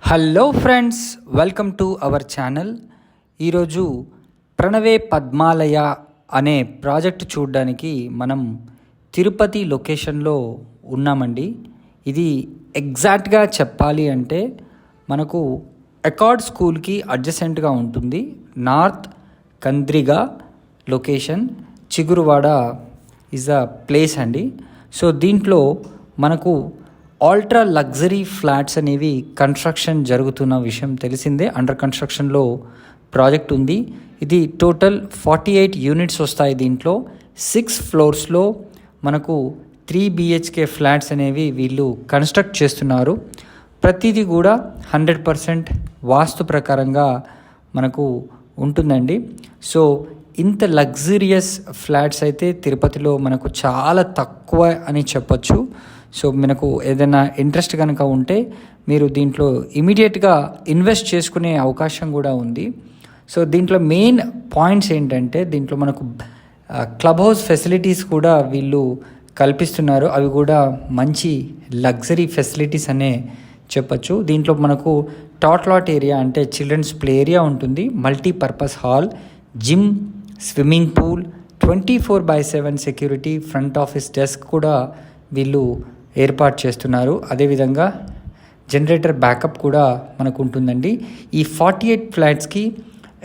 Hello friends, welcome to our channel. ఈరోజు ప్రణవే పద్మాలయ అనే project చూడడానికి మనం తిరుపతి లొకేషన్లో ఉన్నామండి. ఇది ఎగ్జాక్ట్గా చెప్పాలి అంటే మనకు అకార్డ్ స్కూల్కి అడ్జసెంట్గా ఉంటుంది. North Kandriga location, Chiguruvada is a place అండి. సో దీంట్లో మనకు అల్ట్రా లగ్జరీ ఫ్లాట్స్ అనేవి కన్స్ట్రక్షన్ జరుగుతున్న విషయం తెలిసిందే. అండర్ కన్స్ట్రక్షన్లో ప్రాజెక్ట్ ఉంది. ఇది టోటల్ 48 యూనిట్స్ వస్తాయి. దీంట్లో 6 ఫ్లోర్స్లో మనకు 3 BHK ఫ్లాట్స్ అనేవి వీళ్ళు కన్స్ట్రక్ట్ చేస్తున్నారు. ప్రతిదీ కూడా 100% వాస్తు ప్రకారంగా మనకు ఉంటుందండి. సో ఇంత లగ్జరియస్ ఫ్లాట్స్ అయితే తిరుపతిలో మనకు చాలా తక్కువ అని చెప్పొచ్చు. సో మనకు ఏదైనా ఇంట్రెస్ట్ కనుక ఉంటే మీరు దీంట్లో ఇమీడియట్గా ఇన్వెస్ట్ చేసుకునే అవకాశం కూడా ఉంది. సో దీంట్లో మెయిన్ పాయింట్స్ ఏంటంటే దీంట్లో మనకు క్లబ్ హౌస్ ఫెసిలిటీస్ కూడా వీళ్ళు కల్పిస్తున్నారు. అవి కూడా మంచి లగ్జరీ ఫెసిలిటీస్ అనే చెప్పచ్చు. దీంట్లో మనకు టాట్లాట్ ఏరియా అంటే చిల్డ్రన్స్ ప్లే ఏరియా ఉంటుంది. Multipurpose hall, gym, swimming pool, 24/7 security, front office desk కూడా వీళ్ళు ఏర్పాటు చేస్తున్నారు. అదేవిధంగా జనరేటర్ బ్యాకప్ కూడా మనకు ఉంటుందండి. ఈ 48 ఫ్లాట్స్కి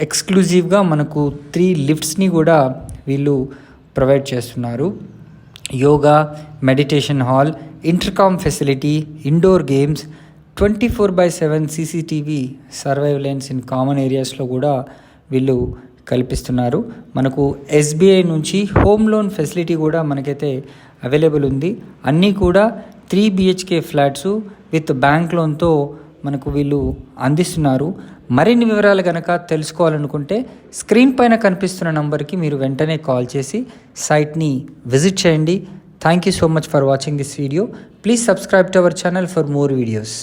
ఎక్స్క్లూజివ్గా మనకు 3 లిఫ్ట్స్ని కూడా వీళ్ళు ప్రొవైడ్ చేస్తున్నారు. Yoga, meditation hall, intercom facility, indoor games, 24/7 CCTV surveillance in common ఏరియాస్లో కూడా వీళ్ళు కల్పిస్తున్నారు. మనకు SBI నుంచి హోమ్ లోన్ ఫెసిలిటీ కూడా మనకైతే అవైలబుల్ ఉంది. అన్నీ కూడా 3 BHK ఫ్లాట్స్ విత్ బ్యాంక్ లోన్తో మనకు వీళ్ళు అందిస్తున్నారు. మరిన్ని వివరాలు కనుక తెలుసుకోవాలనుకుంటే స్క్రీన్ పైన కనిపిస్తున్న నంబర్కి మీరు వెంటనే కాల్ చేసి సైట్ని విజిట్ చేయండి. Thank you so much for watching this video. Please subscribe to our channel for more videos.